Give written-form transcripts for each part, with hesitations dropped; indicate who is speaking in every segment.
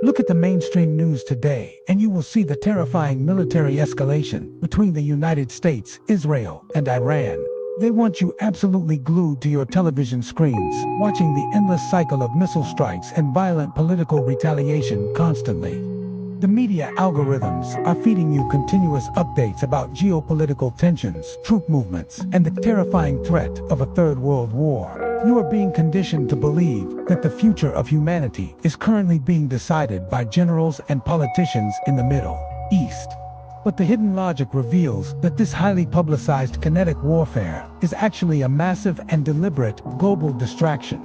Speaker 1: Look at the mainstream news today, and you will see the terrifying military escalation between the United States, Israel, and Iran. They want you absolutely glued to your television screens, watching the endless cycle of missile strikes and violent political retaliation constantly. The media algorithms are feeding you continuous updates about geopolitical tensions, troop movements, and the terrifying threat of a third world war. You are being conditioned to believe that the future of humanity is currently being decided by generals and politicians in the Middle East. But the hidden logic reveals that this highly publicized kinetic warfare is actually a massive and deliberate global distraction.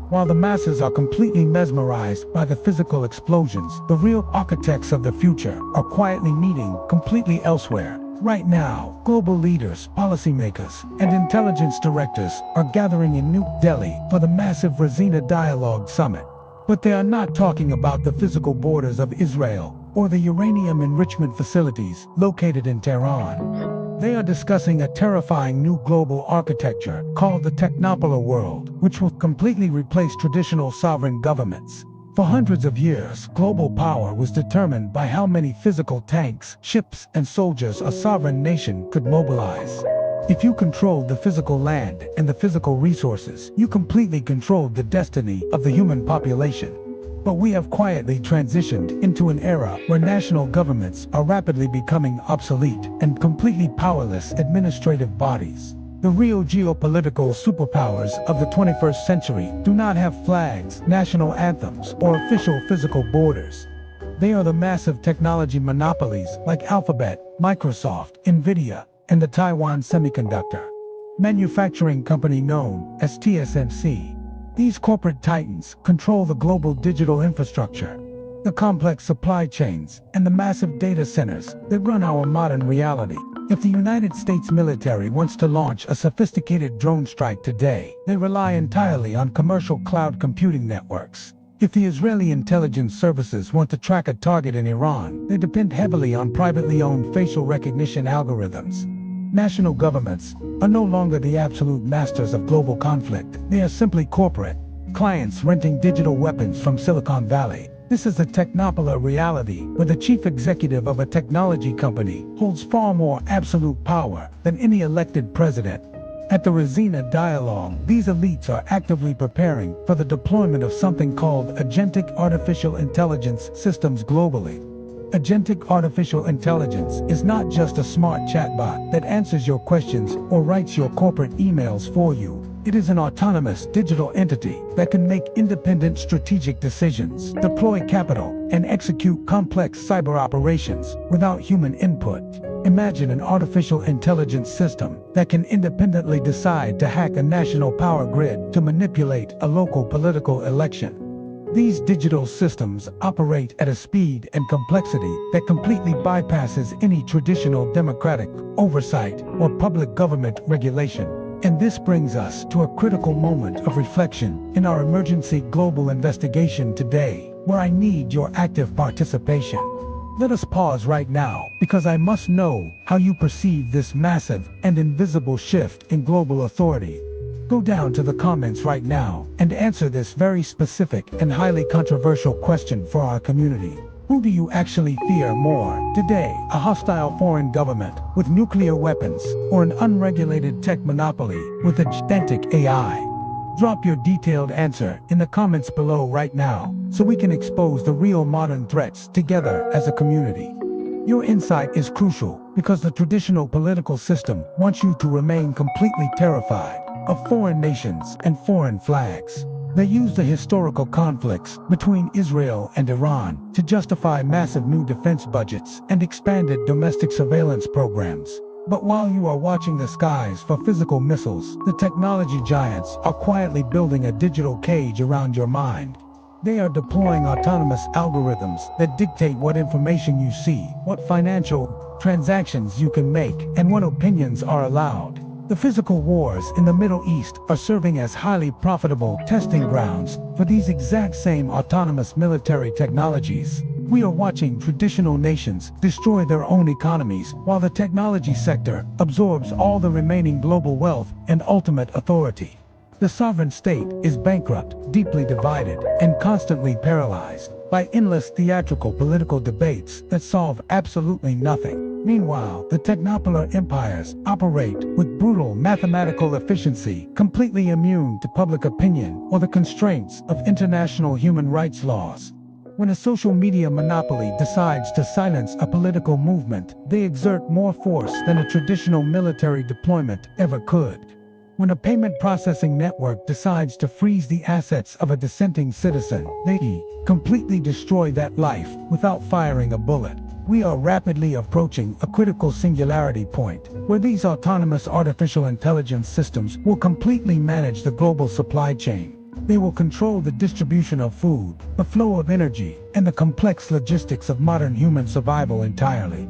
Speaker 1: While the masses are completely mesmerized by the physical explosions, the real architects of the future are quietly meeting completely elsewhere. Right now, global leaders, policymakers, and intelligence directors are gathering in New Delhi for the massive Raisina Dialogue Summit. But they are not talking about the physical borders of Israel or the uranium enrichment facilities located in Tehran. They are discussing a terrifying new global architecture called the Technopolar World, which will completely replace traditional sovereign governments. For hundreds of years, global power was determined by how many physical tanks, ships, and soldiers a sovereign nation could mobilize. If you controlled the physical land and the physical resources, you completely controlled the destiny of the human population. But we have quietly transitioned into an era where national governments are rapidly becoming obsolete and completely powerless administrative bodies. The real geopolitical superpowers of the 21st century do not have flags, national anthems, or official physical borders. They are the massive technology monopolies like Alphabet, Microsoft, Nvidia, and the Taiwan Semiconductor manufacturing company known as TSMC. These corporate titans control the global digital infrastructure, the complex supply chains, and the massive data centers that run our modern reality. If the United States military wants to launch a sophisticated drone strike today, they rely entirely on commercial cloud computing networks. If the Israeli intelligence services want to track a target in Iran, they depend heavily on privately owned facial recognition algorithms. National governments are no longer the absolute masters of global conflict. They are simply corporate clients renting digital weapons from Silicon Valley. This is a technopolar reality where the chief executive of a technology company holds far more absolute power than any elected president. At the Raisina Dialogue, these elites are actively preparing for the deployment of something called Agentic Artificial Intelligence systems globally. Agentic Artificial Intelligence is not just a smart chatbot that answers your questions or writes your corporate emails for you. It is an autonomous digital entity that can make independent strategic decisions, deploy capital, and execute complex cyber operations without human input. Imagine an artificial intelligence system that can independently decide to hack a national power grid to manipulate a local political election. These digital systems operate at a speed and complexity that completely bypasses any traditional democratic oversight or public government regulation. And this brings us to a critical moment of reflection in our emergency global investigation today, where I need your active participation. Let us pause right now, because I must know how you perceive this massive and invisible shift in global authority. Go down to the comments right now and answer this very specific and highly controversial question for our community. Who do you actually fear more today? A hostile foreign government with nuclear weapons, or an unregulated tech monopoly with agentic AI? Drop your detailed answer in the comments below right now so we can expose the real modern threats together as a community. Your insight is crucial because the traditional political system wants you to remain completely terrified of foreign nations and foreign flags. They use the historical conflicts between Israel and Iran to justify massive new defense budgets and expanded domestic surveillance programs. But while you are watching the skies for physical missiles, the technology giants are quietly building a digital cage around your mind. They are deploying autonomous algorithms that dictate what information you see, what financial transactions you can make, and what opinions are allowed. The physical wars in the Middle East are serving as highly profitable testing grounds for these exact same autonomous military technologies. We are watching traditional nations destroy their own economies while the technology sector absorbs all the remaining global wealth and ultimate authority. The sovereign state is bankrupt, deeply divided, and constantly paralyzed. by endless theatrical political debates that solve absolutely nothing. Meanwhile, the technopolar empires operate with brutal mathematical efficiency, completely immune to public opinion or the constraints of international human rights laws. When a social media monopoly decides to silence a political movement, they exert more force than a traditional military deployment ever could. When a payment processing network decides to freeze the assets of a dissenting citizen, they completely destroy that life without firing a bullet. We are rapidly approaching a critical singularity point, where these autonomous artificial intelligence systems will completely manage the global supply chain. They will control the distribution of food, the flow of energy, and the complex logistics of modern human survival entirely.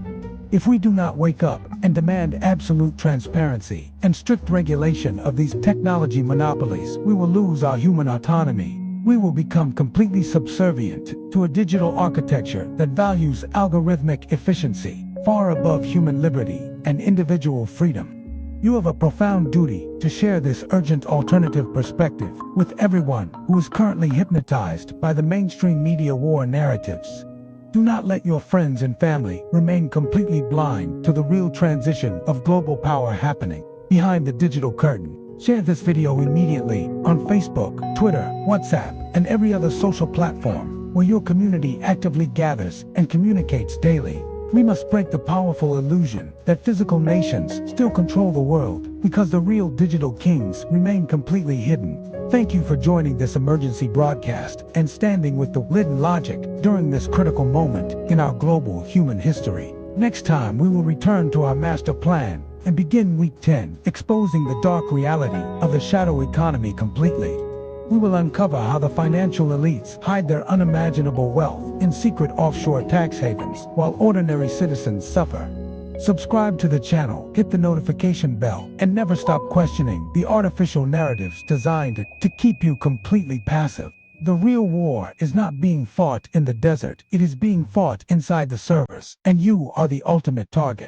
Speaker 1: If we do not wake up and demand absolute transparency and strict regulation of these technology monopolies, we will lose our human autonomy. We will become completely subservient to a digital architecture that values algorithmic efficiency far above human liberty and individual freedom. You have a profound duty to share this urgent alternative perspective with everyone who is currently hypnotized by the mainstream media war narratives. Do not let your friends and family remain completely blind to the real transition of global power happening behind the digital curtain. Share this video immediately on Facebook, Twitter, WhatsApp, and every other social platform where your community actively gathers and communicates daily. We must break the powerful illusion that physical nations still control the world because the real digital kings remain completely hidden. Thank you for joining this emergency broadcast and standing with the hidden logic during this critical moment in our global human history. Next time, we will return to our master plan and begin week 10, exposing the dark reality of the shadow economy completely. We will uncover how the financial elites hide their unimaginable wealth in secret offshore tax havens while ordinary citizens suffer. Subscribe to the channel, hit the notification bell, and never stop questioning the artificial narratives designed to keep you completely passive. The real war is not being fought in the desert, it is being fought inside the servers, and you are the ultimate target.